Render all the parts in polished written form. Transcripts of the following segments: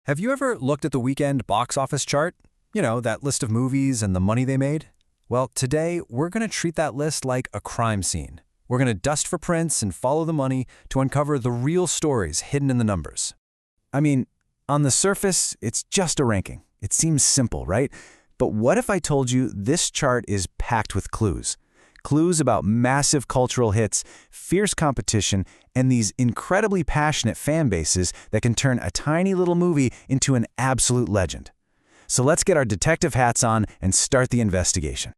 Have you ever looked at the weekend box office chart? You know, that list of movies and the money they made? Well, today we're going to treat that list like a crime scene. We're going to dust for prints and follow the money to uncover the real stories hidden in the numbers. I mean, on the surface, it's just a ranking. It seems simple, right? But what if I told you this chart is packed with clues? Clues about massive cultural hits, fierce competition, and these incredibly passionate fan bases that can turn a tiny little movie into an absolute legend. So let's get our detective hats on and start the investigation.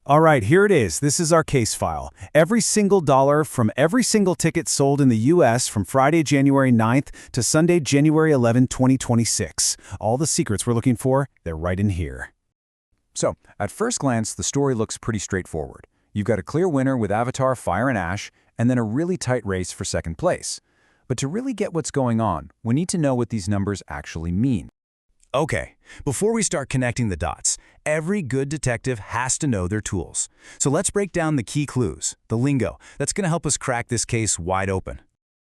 All right, here it is. This is our case file. Every single dollar from every single ticket sold in the U.S. from Friday, January 9th to Sunday, January 11, 2026. All the secrets we're looking for, they're right in here. So, at first glance, the story looks pretty straightforward. You've got a clear winner with Avatar, Fire and Ash, and then a really tight race for second place. But to really get what's going on, we need to know what these numbers actually mean. Okay, before we start connecting the dots, every good detective has to know their tools. So let's break down the key clues, the lingo, that's going to help us crack this case wide open.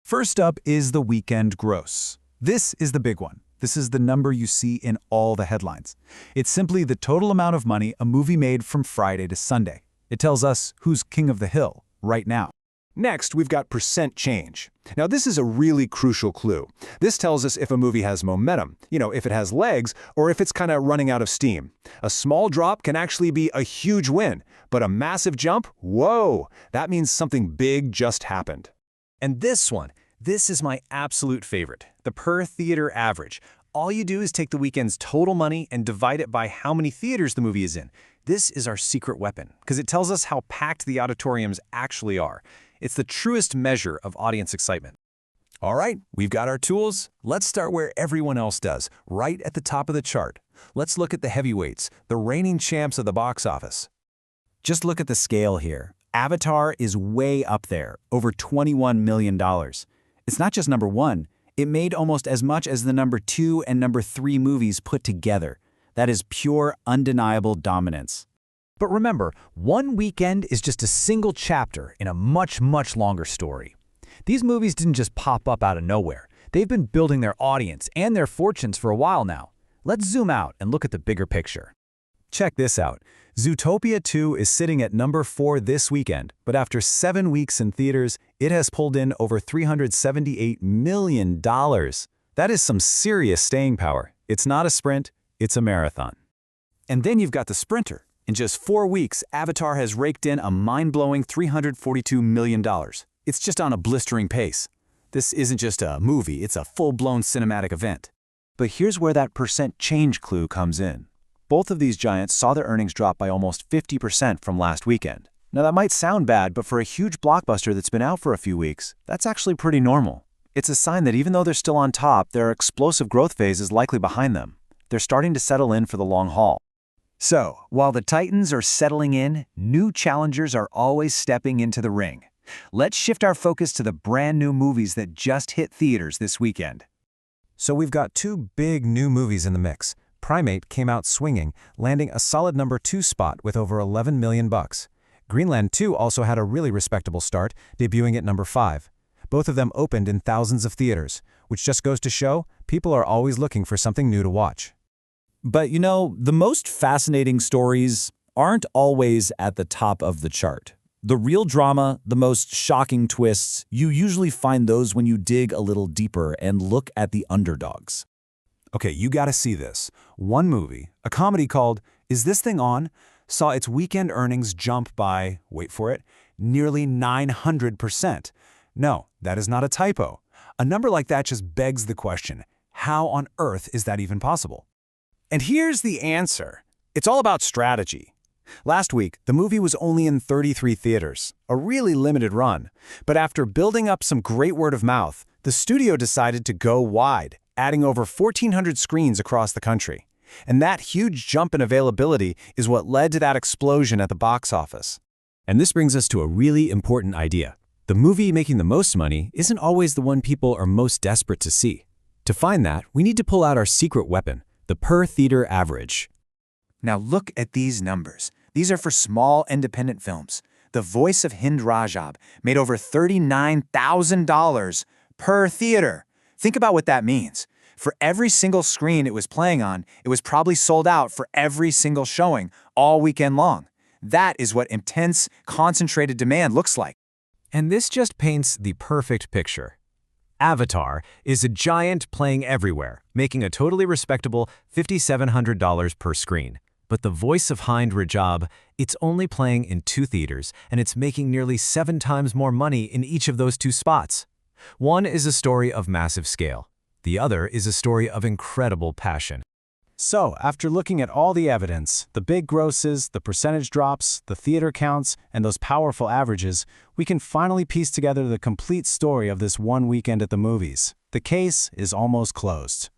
First up is the weekend gross. This is the big one. This is the number you see in all the headlines. It's simply the total amount of money a movie made from Friday to Sunday. It tells us who's king of the hill right now. Next, we've got percent change. Now, this is a really crucial clue. This tells us if a movie has momentum, if it has legs, or if it's kind of running out of steam. A small drop can actually be a huge win, but a massive jump, whoa, that means something big just happened. And this is my absolute favorite, the per theater average. All you do is take the weekend's total money and divide it by how many theaters the movie is in. This is our secret weapon, because it tells us how packed the auditoriums actually are. It's the truest measure of audience excitement. All right, we've got our tools. Let's start where everyone else does, right at the top of the chart. Let's look at the heavyweights, the reigning champs of the box office. Just look at the scale here. Avatar is way up there, over $21 million. It's not just number one. It made almost as much as the number 2 and number 3 movies put together. That is pure, undeniable dominance. But remember, one weekend is just a single chapter in a much, much longer story. These movies didn't just pop up out of nowhere. They've been building their audience and their fortunes for a while now. Let's zoom out and look at the bigger picture. Check this out. Zootopia 2 is sitting at number 4 this weekend, but after 7 weeks in theaters, it has pulled in over $378 million. That is some serious staying power. It's not a sprint, it's a marathon. And then you've got the sprinter. In just 4 weeks, Avatar has raked in a mind-blowing $342 million. It's just on a blistering pace. This isn't just a movie, it's a full-blown cinematic event. But here's where that percent change clue comes in. Both of these giants saw their earnings drop by almost 50% from last weekend. Now that might sound bad, but for a huge blockbuster that's been out for a few weeks, that's actually pretty normal. It's a sign that even though they're still on top, their explosive growth phase is likely behind them. They're starting to settle in for the long haul. So, while the Titans are settling in, new challengers are always stepping into the ring. Let's shift our focus to the brand new movies that just hit theaters this weekend. So we've got 2 big new movies in the mix. Primate came out swinging, landing a solid number 2 spot with over $11 million. Greenland 2 also had a really respectable start, debuting at number 5. Both of them opened in thousands of theaters, which just goes to show people are always looking for something new to watch. But the most fascinating stories aren't always at the top of the chart. The real drama, the most shocking twists, you usually find those when you dig a little deeper and look at the underdogs. Okay, you gotta see this. One movie, a comedy called Is This Thing On?, saw its weekend earnings jump by, wait for it, nearly 900%. No, that is not a typo. A number like that just begs the question, how on earth is that even possible? And here's the answer. It's all about strategy. Last week, the movie was only in 33 theaters, a really limited run. But after building up some great word of mouth, the studio decided to go wide, adding over 1,400 screens across the country. And that huge jump in availability is what led to that explosion at the box office. And this brings us to a really important idea. The movie making the most money isn't always the one people are most desperate to see. To find that, we need to pull out our secret weapon, the per-theater average. Now look at these numbers. These are for small independent films. The Voice of Hind Rajab made over $39,000 per theater. Think about what that means. For every single screen it was playing on, it was probably sold out for every single showing all weekend long. That is what intense, concentrated demand looks like. And this just paints the perfect picture. Avatar is a giant playing everywhere, making a totally respectable $5,700 per screen. But the voice of Hind Rajab, it's only playing in 2 theaters, and it's making nearly 7 times more money in each of those 2 spots. One is a story of massive scale. The other is a story of incredible passion. So, after looking at all the evidence, the big grosses, the percentage drops, the theater counts, and those powerful averages, we can finally piece together the complete story of this one weekend at the movies. The case is almost closed.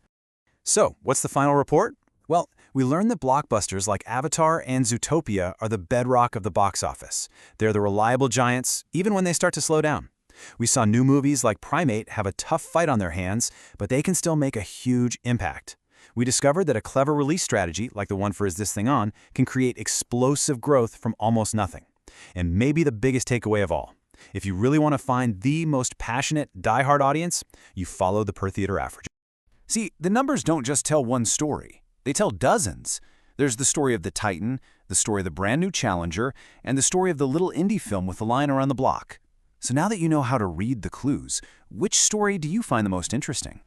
So, what's the final report? Well, we learned that blockbusters like Avatar and Zootopia are the bedrock of the box office. They're the reliable giants, even when they start to slow down. We saw new movies like Primate have a tough fight on their hands, but they can still make a huge impact. We discovered that a clever release strategy, like the one for Is This Thing On, can create explosive growth from almost nothing. And maybe the biggest takeaway of all, if you really want to find the most passionate, die-hard audience, you follow the per-theater average. See, the numbers don't just tell one story. They tell dozens. There's the story of the Titan, the story of the brand new Challenger, and the story of the little indie film with the line around the block. So now that you know how to read the clues, which story do you find the most interesting?